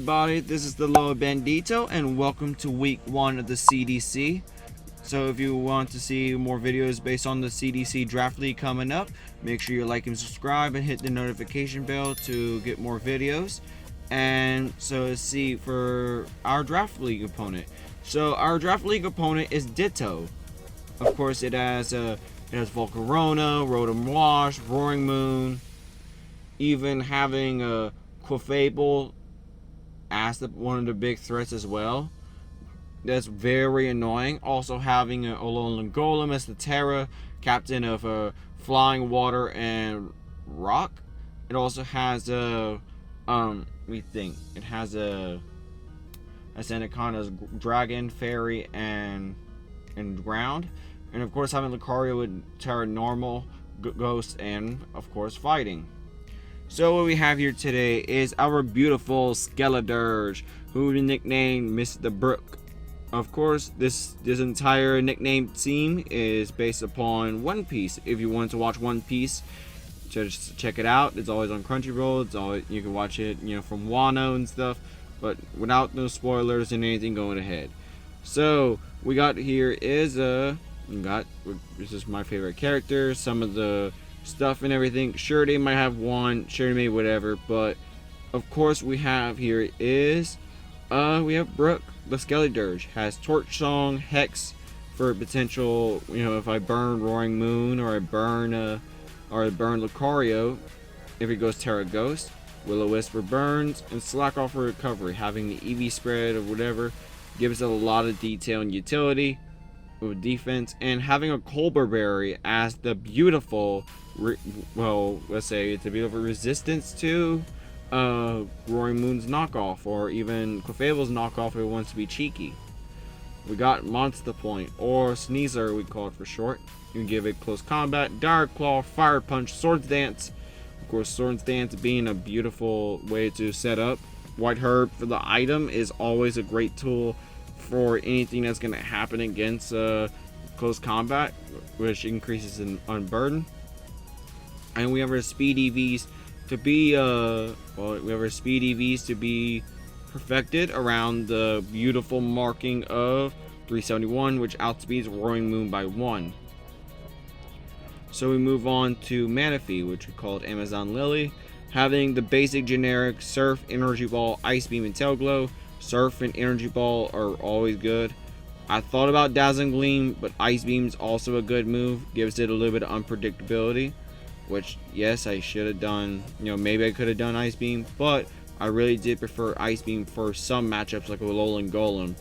everybody, this is the Lower Bandito and welcome to week 1 of the CDC. So if you want to see more videos based on the CDC Draft League coming up, make sure you like and subscribe and hit the notification bell to get more videos. And so let's see for our Draft League opponent. So our Draft League opponent is Ditto. Of course it has Volcarona, Rotom-Wash, Roaring Moon, even having a Clefable as one of the big threats as well. That's very annoying. Also having a Alolan Golem as the Terra, captain of Flying, Water, and Rock. It also has a it has a Sandaconda's Dragon, Fairy, and Ground. And of course having Lucario with Terra Normal, Ghost, and of course Fighting. So what we have here today is our beautiful Skeledirge, who we nicknamed Mr. Brook. Of course, this entire nickname theme is based upon One Piece. If you want to watch One Piece, just check it out. It's always on Crunchyroll. It's always, you can watch it, from Wano and stuff, but without no spoilers and anything going ahead. So we got here is this is my favorite character. Some of the stuff and everything. Sure, they might have one, sure, maybe whatever, but of course we have here is we have Brook the Skeledirge. Has Torch Song, Hex for potential, if I burn Roaring Moon or I burn Lucario, if it goes Terra Ghost. Will-O-Wisp for burns, and Slack Off for recovery. Having the EV spread or whatever gives it a lot of detail and utility with defense, and having a Colbur Berry as the beautiful, let's say it's a beautiful resistance to Roaring Moon's knockoff, or even Clefable's knockoff if it wants to be cheeky. We got Monster Point, or Sneasler we call it for short. You can give it close combat, Dire Claw, Fire Punch, Swords Dance. Of course, Swords Dance being a beautiful way to set up. White Herb for the item is always a great tool for anything that's going to happen against close combat, which increases on burden. And we have our speed EVs to be perfected around the beautiful marking of 371, which outspeeds Roaring Moon by 1. So we move on to Manaphy, which we called Amazon Lily, having the basic generic Surf, Energy Ball, Ice Beam, and Tail Glow. Surf and Energy Ball are always good. I thought about Dazzling Gleam, but Ice Beam's also a good move. Gives it a little bit of unpredictability, which, yes, I should have done. Maybe I could have done Ice Beam, but I really did prefer Ice Beam for some matchups like a Alolan Golem,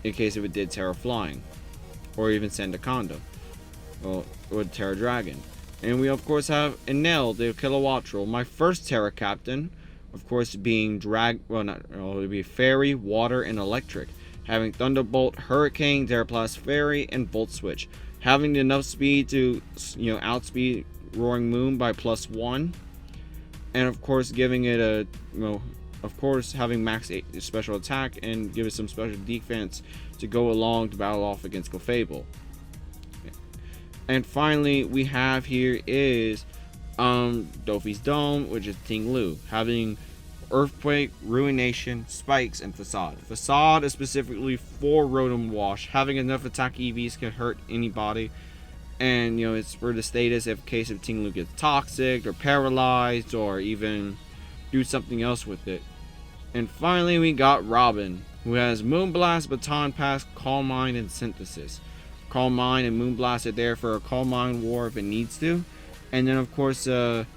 in case if it did Terra Flying, or even Sandaconda, or Terra Dragon. And we of course have Enel, the Kilowattrel, my first Terra captain. Of course, being it'd be Fairy, Water, and Electric. Having Thunderbolt, Hurricane, Terraplast Fairy, and Volt Switch. Having enough speed to, outspeed Roaring Moon by +1. And of course, giving it a, of course, having max special attack and give it some special defense to go along to battle off against Clefable. And finally, we have here is Dofi's Dome, which is Ting Lu, having Earthquake, Ruination, Spikes, and Facade. Facade is specifically for Rotom-Wash. Having enough attack EVs can hurt anybody, and it's for the status if case of Ting Lu gets toxic or paralyzed, or even do something else with it. And finally, we got Robin, who has Moonblast, Baton Pass, Calm Mind, and Synthesis. Calm Mind and Moonblast are there for a Calm Mind war if it needs to. And then of course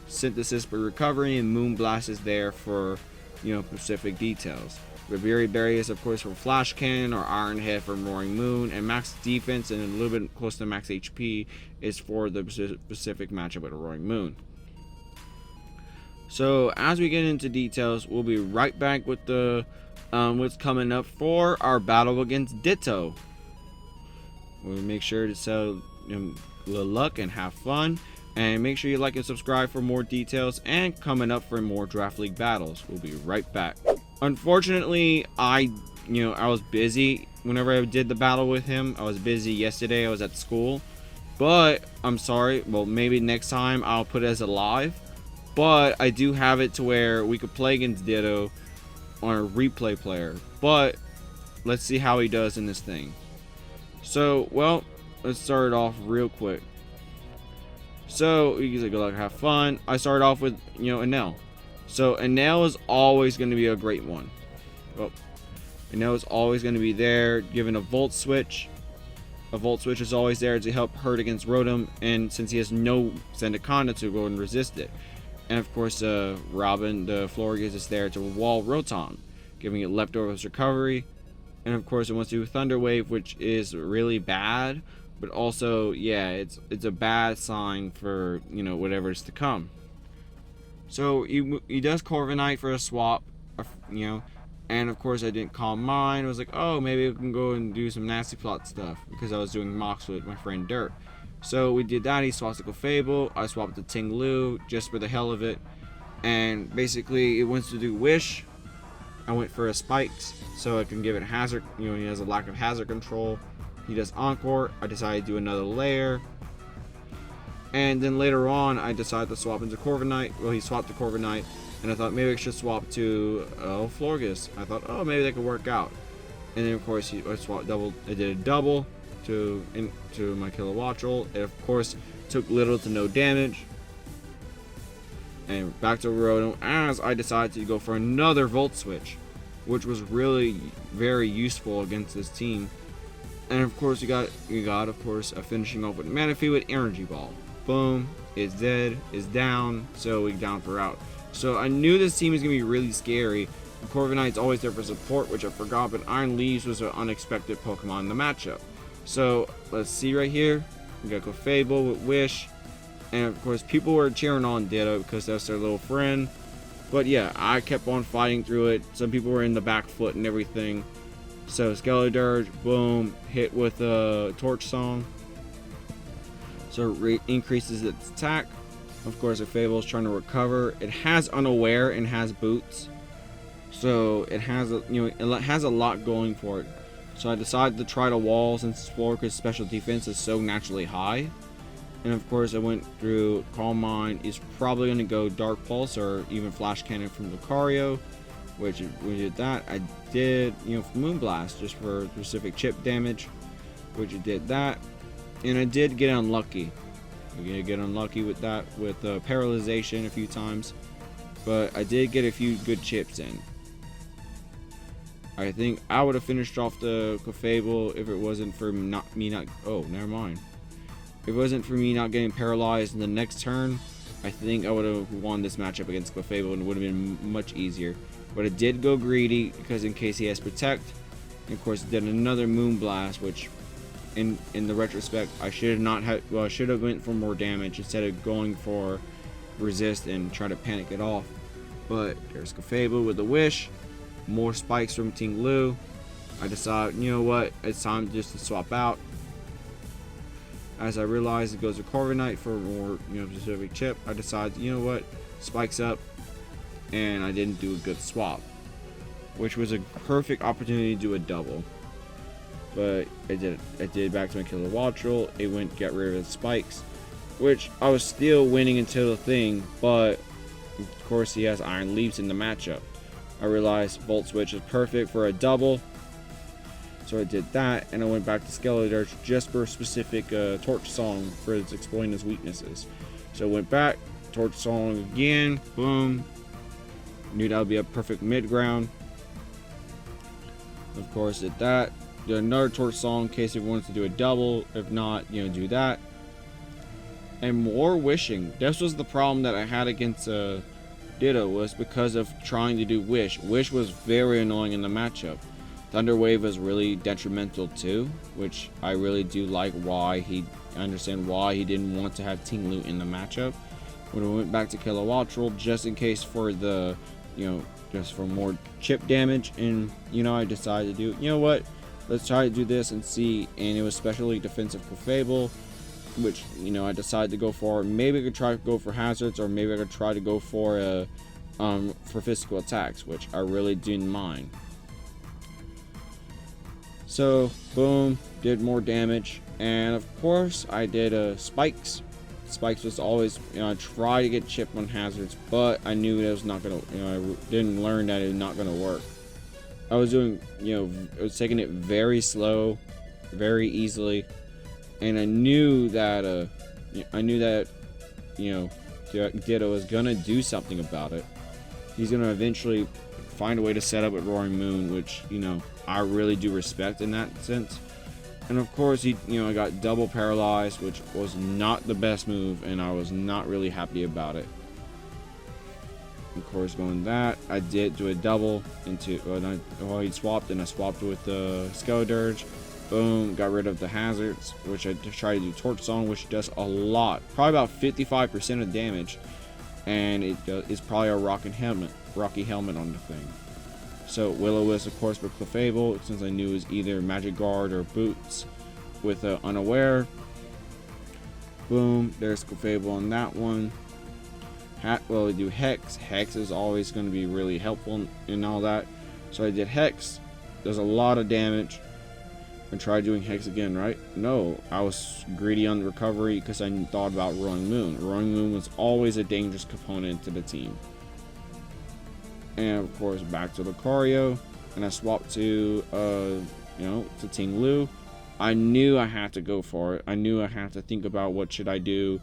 Synthesis for recovery, and Moonblast is there for specific details. Reveri Berry is of course for Flash Cannon, or Iron Head for Roaring Moon, and max defense and a little bit close to max HP is for the specific matchup with a Roaring Moon. So as we get into details, we'll be right back with the what's coming up for our battle against Ditto. We'll make sure to sell good luck and have fun. And make sure you like and subscribe for more details and coming up for more Draft League battles. We'll be right back. Unfortunately, I was busy whenever I did the battle with him. I was busy yesterday. I was at school. But I'm sorry. Well, maybe next time I'll put it as a live. But I do have it to where we could play against Ditto on a replay player, but let's see how he does in this thing. So, well, let's start it off real quick. So, you can go like have fun. I started off with, Enel. So, Enel is always going to be a great one. Well, Enel is always going to be there, given a Volt Switch. A Volt Switch is always there to help hurt against Rotom, and since he has no Sandaconda to go and resist it. And of course, Robin, the Florges, is there to wall Rotom, giving it leftovers recovery. And of course, it wants to do Thunder Wave, which is really bad, but also, yeah, it's a bad sign for, whatever's to come. So he does Corviknight for a swap, and of course I didn't call mine. I was like, oh, maybe we can go and do some nasty plot stuff, because I was doing mocks with my friend Dirt. So we did that. He swapped to Clefable. I swapped to Ting-Lu just for the hell of it. And basically, it wants to do Wish. I went for a Spikes so I can give it hazard. He has a lack of hazard control. He does Encore. I decided to do another layer. And then later on, I decided to swap into Corviknight. Well, he swapped to Corviknight. And I thought maybe I should swap to Florges. I thought, oh, maybe that could work out. And then, of course, I swapped double. I did a double to my Kilowattrel. It, of course, took little to no damage. And back to Rotom, as I decided to go for another Volt Switch, which was really very useful against this team. And of course, you got of course finishing off with Manaphy with Energy Ball. Boom, it's dead, it's down, so we down for out. So I knew this team was gonna be really scary. Corviknight's always there for support, which I forgot, but Iron Leaves was an unexpected Pokemon in the matchup. So let's see right here, we got Clefable with Wish. And of course, people were cheering on Ditto because that's their little friend. But yeah, I kept on fighting through it. Some people were in the back foot and everything. So Skeledirge, boom, hit with a Torch Song. So it increases its attack. Of course, Clefable is trying to recover. It has Unaware and has Boots. So it has it has a lot going for it. So I decided to try to wall since Florica's special defense is so naturally high. And of course, I went through Calm Mind. He's probably going to go Dark Pulse or even Flash Cannon from Lucario, which we did that. I did, Moonblast just for specific chip damage, which I did that. And I did get unlucky. I did get unlucky with that, with Paralyzation a few times. But I did get a few good chips in. I think I would have finished off the Clefable if it wasn't for oh, never mind. If it wasn't for me not getting paralyzed in the next turn, I think I would have won this matchup against Clefable and it would have been much easier. But it did go greedy because in case he has Protect, and of course it did another Moonblast, which in the retrospect I should have not had. Well, I should have went for more damage instead of going for Resist and try to panic it off. But there's Clefable with a Wish, more Spikes from Ting-Lu. I decided, you know what, it's time just to swap out. As I realized it goes to Corviknight for more, specific chip, I decided, you know what, Spikes up, and I didn't do a good swap, which was a perfect opportunity to do a double. But I did back to my Kilowattrel. It went get rid of the Spikes, which I was still winning until the thing, but of course he has Iron Leaves in the matchup. I realized Volt Switch is perfect for a double. So I did that, and I went back to Skeledirge just for a specific Torch Song for exploiting his weaknesses. So I went back, Torch Song again, boom. Knew that would be a perfect mid-ground. Of course, did that. Did another Torch Song in case it wants to do a double. If not, do that. And more Wishing. This was the problem that I had against Ditto, was because of trying to do Wish. Wish was very annoying in the matchup. Thunder Wave was really detrimental too, which I really do like. I understand why he didn't want to have Ting-Lu in the matchup. When I went back to Kilowattrel, just in case for the, just for more chip damage, and I decided to do, you know what, let's try to do this and see. And it was specially defensive Clefable, which I decided to go for. Maybe I could try to go for hazards, or maybe I could try to go for physical attacks, which I really didn't mind. So, boom, did more damage, and of course I did Spikes, Spikes was always, try to get chip on hazards, but I knew it was not gonna, I didn't learn that it was not gonna work. I was doing, I was taking it very slow, very easily, and I knew that, Ditto was gonna do something about it. He's gonna eventually find a way to set up a Roaring Moon, which, I really do respect in that sense. And of course, he, I got double paralyzed, which was not the best move, and I was not really happy about it. Of course, going that, I did do a double into, he swapped, and I swapped with the Skeledirge. Boom, got rid of the hazards, which I tried to do Torch Song, which does a lot, probably about 55% of damage, and it's probably a rocky helmet on the thing. So Will-O-Wisp, of course, for Clefable, since I knew it was either Magic Guard or Boots with Unaware. Boom, there's Clefable on that one. We do Hex. Hex is always going to be really helpful in all that. So I did Hex. Does a lot of damage. And try doing Hex again, right? No, I was greedy on the recovery because I thought about Roaring Moon. Roaring Moon was always a dangerous component to the team. And of course, back to Lucario, and I swapped to, to Ting Lu. I knew I had to go for it. I knew I had to think about what should I do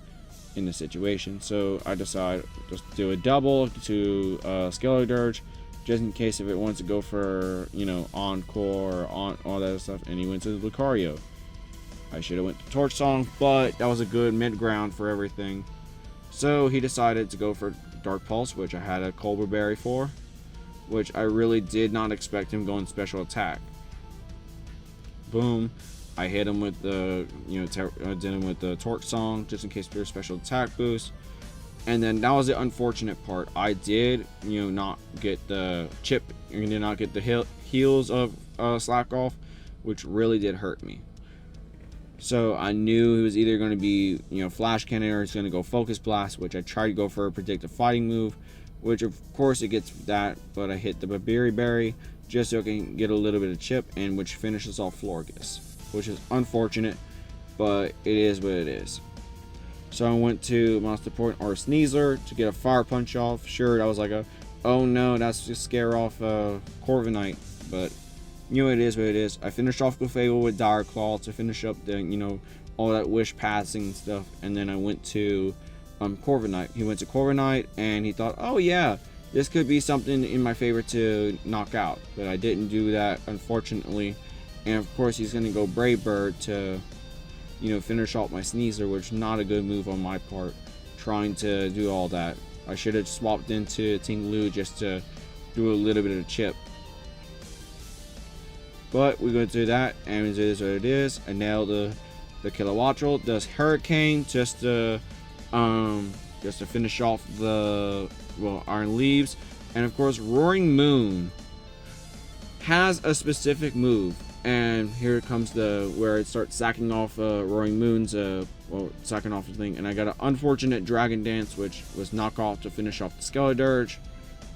in the situation. So I decided just do a double to Skeledirge, just in case if it wants to go for, Encore or all that stuff. And he went to Lucario. I should have went to Torch Song, but that was a good mid ground for everything. So he decided to go for Dark Pulse, which I had a Colbur Berry for, which I really did not expect him going special attack. Boom, I hit him with the, I did him with the Torch Song just in case for a special attack boost. And then that was the unfortunate part. I did, not get the chip, and did not get the heals of Slack Off, which really did hurt me. So I knew he was either going to be, Flash Cannon, or he's going to go Focus Blast, which I tried to go for a predictive fighting move, which of course it gets that, but I hit the Babiri Berry just so I can get a little bit of chip, and which finishes off Florges, which is unfortunate, but it is what it is. So I went to Monster Point or Sneasler to get a Fire Punch off. Sure, that was like oh no, that's just scare off Corviknight, but it is what it is. I finished off Clefable with Dire Claw to finish up the, all that wish passing and stuff, and then I went to Corviknight. He went to Corviknight, and he thought, oh yeah, this could be something in my favor to knock out, but I didn't do that, unfortunately. And of course, he's going to go Brave Bird to, finish off my Sneasler, which is not a good move on my part, trying to do all that. I should have swapped into Ting Lu just to do a little bit of chip. But we're going to do that, and it is what it is. I nailed the Kilowattrel. Does Hurricane just to finish off the Iron Leaves. And of course, Roaring Moon has a specific move, and here comes where it starts sacking off Roaring Moon's sacking off the thing. And I got an unfortunate Dragon Dance, which was knock off to finish off the Skeledirge.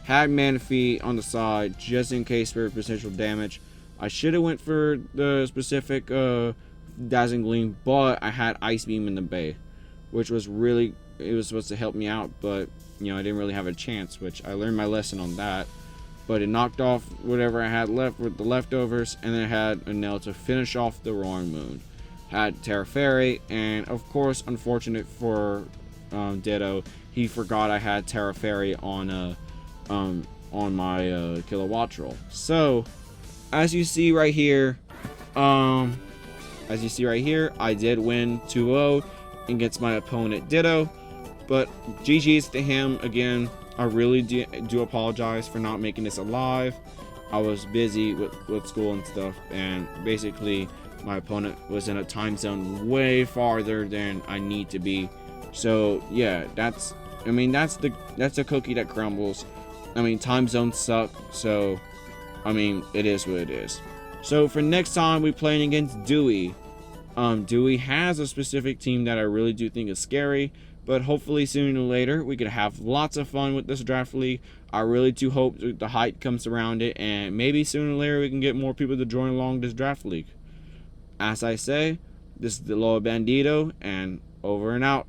Had Manaphy on the side just in case for potential damage. I should have went for the specific Dazzling Gleam, but I had Ice Beam in the bay, which was really, it was supposed to help me out, but I didn't really have a chance, which I learned my lesson on that. But it knocked off whatever I had left with the leftovers, and then I had a nail to finish off the Roaring Moon. Had Terra Fairy, and of course, unfortunate for Ditto, he forgot I had Terra Fairy on my Kilowattrel. So as you see right here, I did win 2-0 against my opponent Ditto, but GG's to him again. I really do apologize for not making this alive. I was busy with school and stuff, and basically my opponent was in a time zone way farther than I need to be. So yeah, that's the cookie that crumbles. Time zones suck, so it is what it is. So for next time, we playing against Dewey. Dewey has a specific team that I really do think is scary, but hopefully sooner or later we could have lots of fun with this draft league. I really do hope the hype comes around it, and maybe sooner or later we can get more people to join along this draft league. As I say, this is the Loa Bandito, and over and out.